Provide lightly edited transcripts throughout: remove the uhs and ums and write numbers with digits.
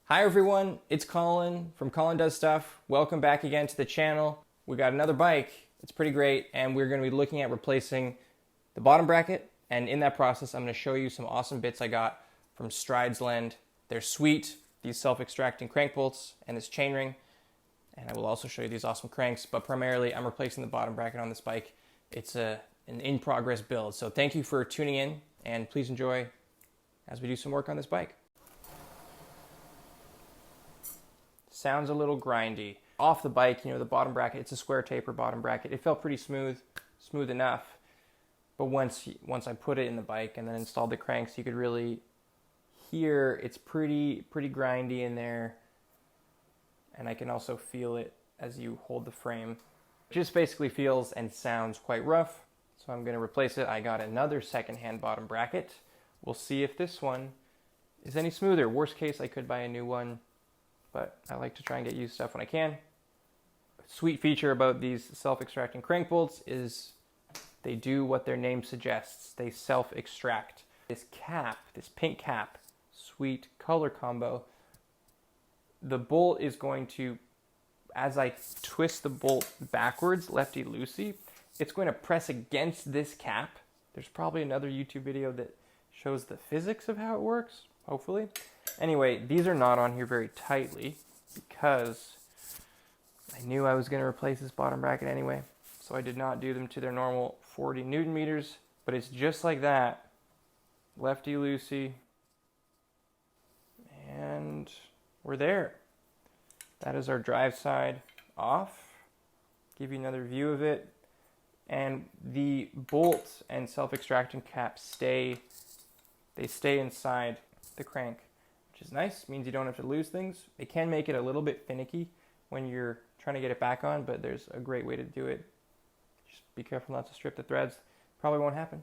Hi everyone, it's Colin from Colin Does Stuff. Welcome back again to the channel. We got another bike. It's pretty great, and we're going to be looking at replacing the bottom bracket, and in that process I'm going to show you some awesome bits I got from Stridsland. They're sweet, these self-extracting crank bolts and this chainring, and I will also show you these awesome cranks, but primarily I'm replacing the bottom bracket on this bike. It's an in-progress build, so thank you for tuning in, and please enjoy as we do some work on this bike. Sounds a little grindy. Off the bike, you know, the bottom bracket, it's a square taper bottom bracket. It felt pretty smooth enough. But once I put it in the bike and then installed the cranks, you could really hear it's pretty grindy in there. And I can also feel it as you hold the frame. It just basically feels and sounds quite rough. So I'm gonna replace it. I got another secondhand bottom bracket. We'll see if this one is any smoother. Worst case, I could buy a new one, but I like to try and get used stuff when I can. A sweet feature about these self-extracting crank bolts is they do what their name suggests. They self-extract. This cap, this pink cap, sweet color combo, the bolt is going to, as I twist the bolt backwards, lefty-loosey, it's going to press against this cap. There's probably another YouTube video that shows the physics of how it works, hopefully. Anyway, these are not on here very tightly because I knew I was going to replace this bottom bracket anyway. So I did not do them to their normal 40 Newton meters, but it's just like that. Lefty-loosey. And we're there. That is our drive side off. Give you another view of it. And the bolts and self-extracting caps stay inside the crank, which is nice. Means you don't have to lose things. It can make it a little bit finicky when you're trying to get it back on, but there's a great way to do it. Just be careful not to strip the threads. Probably won't happen.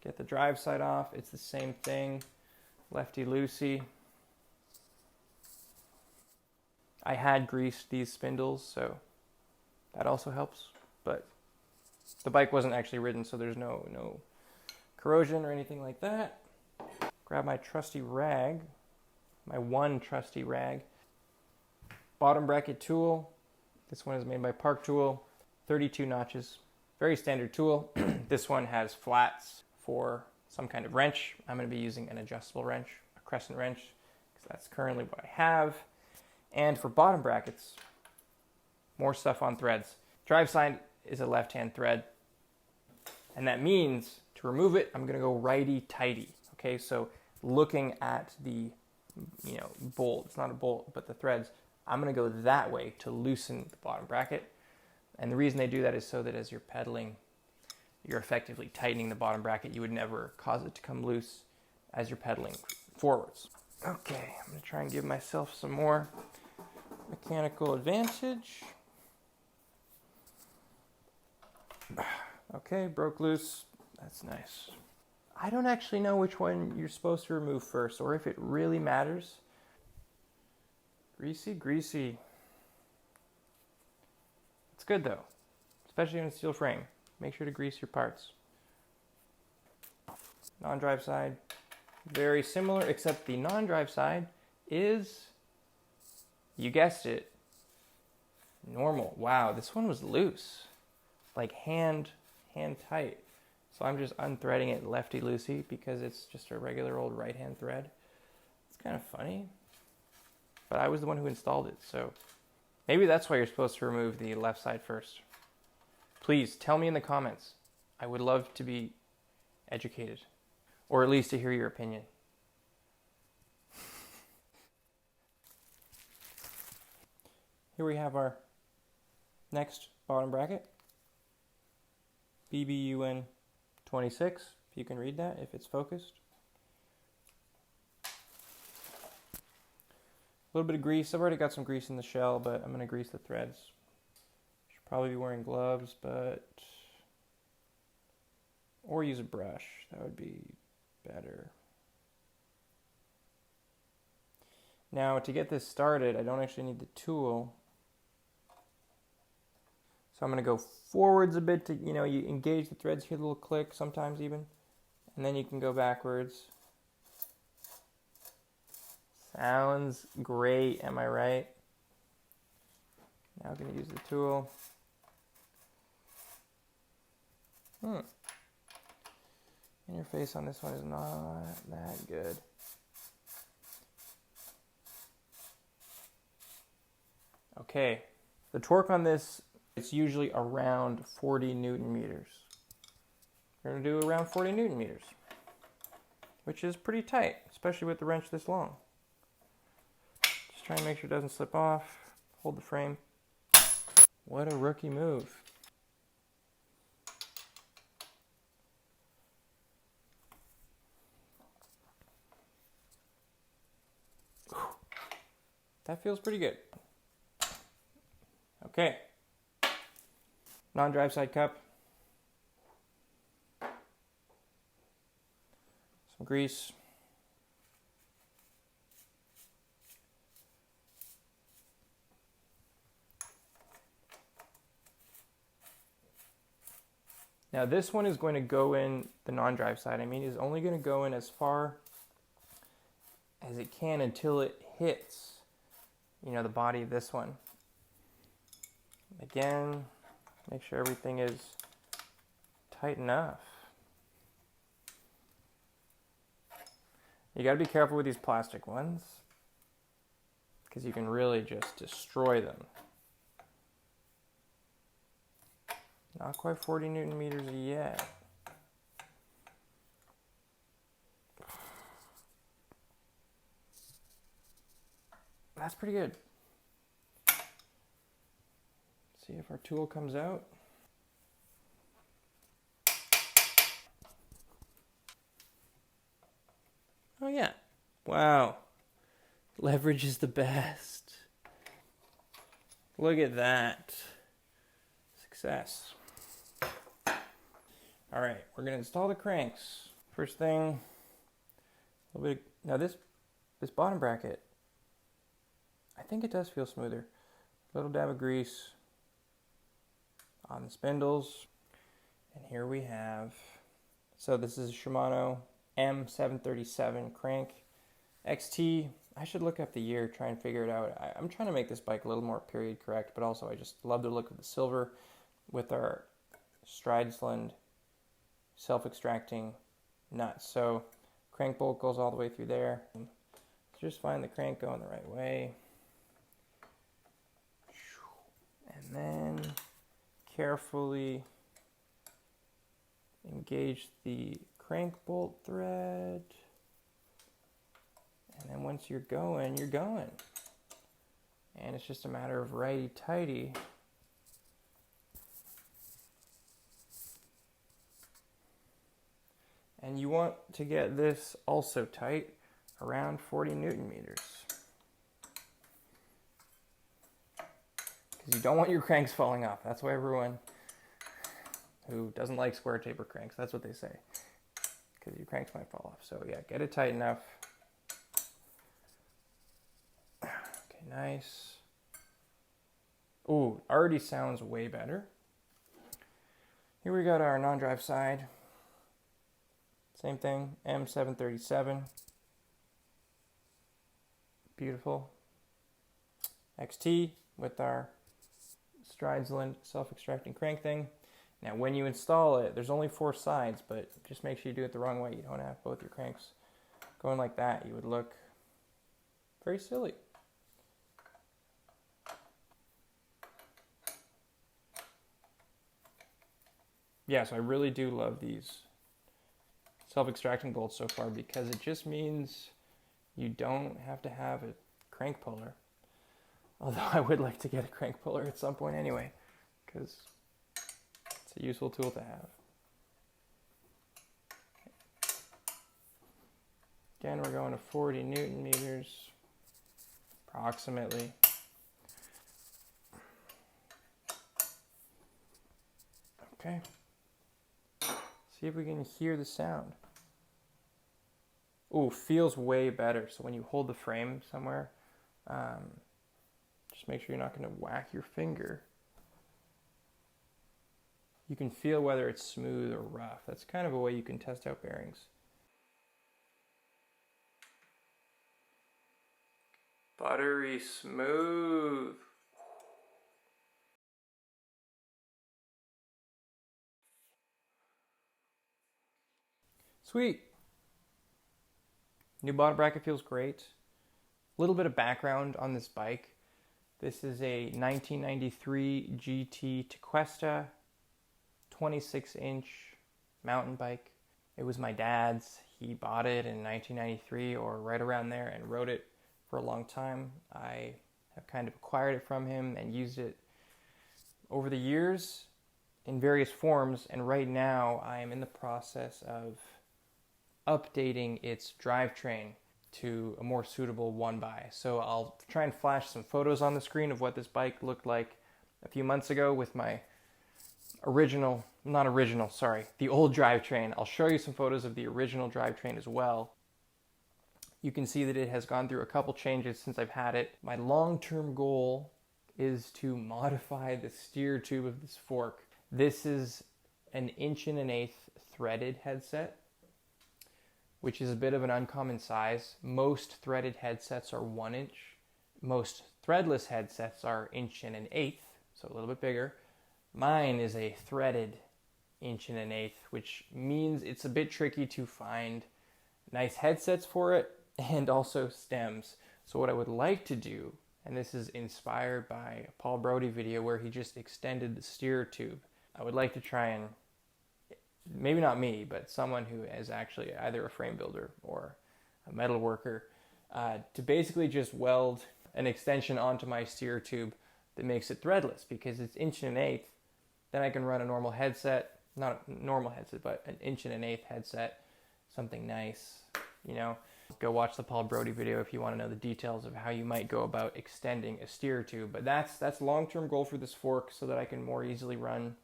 Get the drive side off. It's the same thing. Lefty-loosey. I had greased these spindles, so that also helps, but the bike wasn't actually ridden, so there's no corrosion or anything like that. Grab my trusty rag, my one trusty rag. Bottom bracket tool. This one is made by Park Tool. 32 notches. Very standard tool. This one has flats for some kind of wrench. I'm going to be using an adjustable wrench, a crescent wrench, because that's currently what I have. And for bottom brackets, more stuff on threads. Drive side is a left-hand thread, and that means to remove it, I'm going to go righty-tighty. Okay, so looking at the bolt, it's not a bolt, but the threads, I'm going to go that way to loosen the bottom bracket. And the reason they do that is so that as you're pedaling, you're effectively tightening the bottom bracket. You would never cause it to come loose as you're pedaling forwards. Okay, I'm going to try and give myself some more mechanical advantage. Okay, broke loose. That's nice. I don't actually know which one you're supposed to remove first, or if it really matters. Greasy. It's good though, especially on a steel frame. Make sure to grease your parts. Non-drive side, very similar, except the non-drive side is, you guessed it, normal. Wow, this one was loose, like hand tight. So I'm just unthreading it lefty-loosey because it's just a regular old right-hand thread. It's kind of funny, but I was the one who installed it, so maybe that's why you're supposed to remove the left side first. Please tell me in the comments. I would love to be educated, or at least to hear your opinion. Here we have our next bottom bracket. BBUN 26, if you can read that, if it's focused. A little bit of grease. I've already got some grease in the shell, but I'm going to grease the threads. Should probably be wearing gloves, or use a brush. That would be better. Now, to get this started, I don't actually need the tool. So I'm going to go forwards a bit to, you engage the threads, hear a little click sometimes even, and then you can go backwards. Sounds great, am I right? Now I'm going to use the tool. Interface on this one is not that good. Okay, the torque on this, it's usually around 40 Newton meters. We're going to do around 40 Newton meters, which is pretty tight, especially with the wrench this long. Just try and make sure it doesn't slip off. Hold the frame. What a rookie move. That feels pretty good. Okay. Non-drive side cup. Some grease. Now this one is going to go in the non-drive side. I mean, it's only going to go in as far as it can until it hits, you know, the body of this one. Again, make sure everything is tight enough. You got to be careful with these plastic ones because you can really just destroy them. Not quite 40 Newton meters yet. That's pretty good. See if our tool comes out. Oh yeah. Wow. Leverage is the best. Look at that. Success. All right, we're gonna install the cranks. First thing, a little bit now this bottom bracket, I think it does feel smoother. A little dab of grease on the spindles. And here we have, so this is a Shimano M737 crank XT. I should look up the year, try and figure it out. I'm trying to make this bike a little more period correct, but also I just love the look of the silver with our Stridsland self-extracting nuts. So crank bolt goes all the way through there. Just find the crank going the right way. And then carefully engage the crank bolt thread. And then once you're going, you're going. And it's just a matter of righty-tighty. And you want to get this also tight, around 40 Newton meters. Because you don't want your cranks falling off. That's why everyone who doesn't like square taper cranks, that's what they say. Because your cranks might fall off. So yeah, get it tight enough. Okay, nice. Ooh, already sounds way better. Here we got our non-drive side. Same thing, M737. Beautiful. XT with our Stridsland self-extracting crank thing. Now when you install it, there's only 4 sides, but just make sure you do it the wrong way. You don't have both your cranks going like that. You would look very silly. Yeah, so I really do love these self-extracting bolts so far because it just means you don't have to have a crank puller. Although I would like to get a crank puller at some point anyway, because it's a useful tool to have. Again, we're going to 40 Newton meters, approximately. Okay. See if we can hear the sound. Ooh, feels way better. So when you hold the frame somewhere, just make sure you're not going to whack your finger. You can feel whether it's smooth or rough. That's kind of a way you can test out bearings. Buttery smooth. Sweet. New bottom bracket feels great. A little bit of background on this bike. This is a 1993 GT Tequesta 26-inch mountain bike. It was my dad's. He bought it in 1993 or right around there and rode it for a long time. I have kind of acquired it from him and used it over the years in various forms, and right now I am in the process of updating its drivetrain to a more suitable one-by. So I'll try and flash some photos on the screen of what this bike looked like a few months ago with my the old drivetrain. I'll show you some photos of the original drivetrain as well. You can see that it has gone through a couple changes since I've had it. My long-term goal is to modify the steer tube of this fork. This is an 1.125" threaded headset, which is a bit of an uncommon size. Most threaded headsets are 1 inch. Most threadless headsets are 1.125", so a little bit bigger. Mine is a threaded 1.125", which means it's a bit tricky to find nice headsets for it and also stems. So what I would like to do, and this is inspired by a Paul Brody video where he just extended the steer tube. I would like to try and, maybe not me, but someone who is actually either a frame builder or a metal worker, to basically just weld an extension onto my steer tube that makes it threadless, because it's 1.125". Then I can run a normal headset, not a normal headset, but an 1.125" headset, something nice, you know. Go watch the Paul Brody video if you want to know the details of how you might go about extending a steer tube. But that's long-term goal for this fork, so that I can more easily run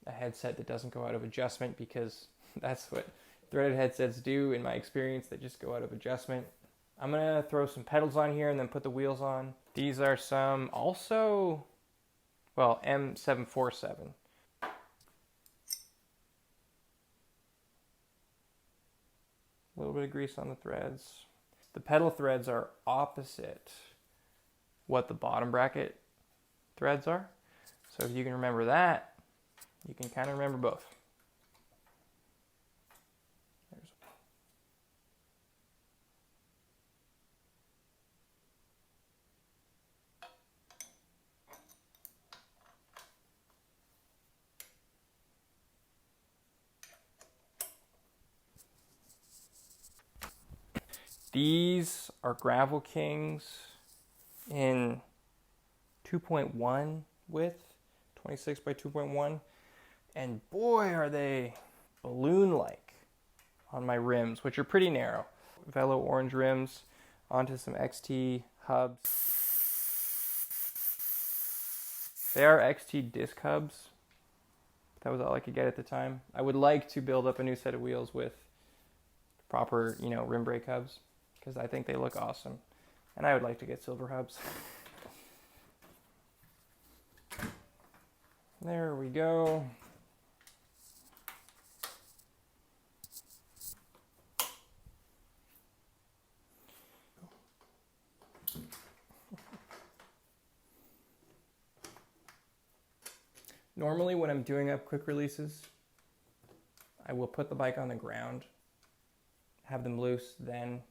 a headset that doesn't go out of adjustment, because that's what threaded headsets do in my experience. They just go out of adjustment. I'm gonna throw some pedals on here and then put the wheels on. These are some also, well, M747. A little bit of grease on the threads. The pedal threads are opposite what the bottom bracket threads are. So if you can remember that, you can kind of remember both. These are Gravel Kings in 2.1 width, 26 by 2.1, and boy are they balloon-like on my rims, which are pretty narrow. Velo orange rims onto some XT hubs. They are XT disc hubs. That was all I could get at the time. I would like to build up a new set of wheels with proper, rim brake hubs, because I think they look awesome. And I would like to get silver hubs. There we go. Normally when I'm doing up quick releases, I will put the bike on the ground, have them loose, then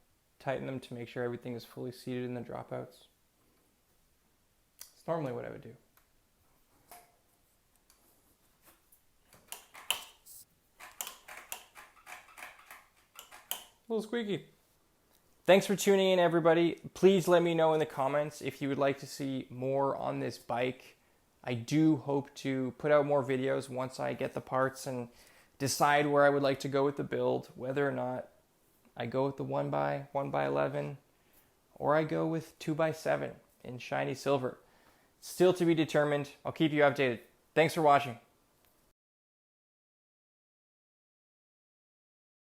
tighten them to make sure everything is fully seated in the dropouts. It's normally what I would do. A little squeaky. Thanks for tuning in, everybody. Please let me know in the comments if you would like to see more on this bike. I do hope to put out more videos once I get the parts and decide where I would like to go with the build, whether or not I go with the 1x11, or I go with 2x7 in shiny silver. Still to be determined. I'll keep you updated. Thanks for watching.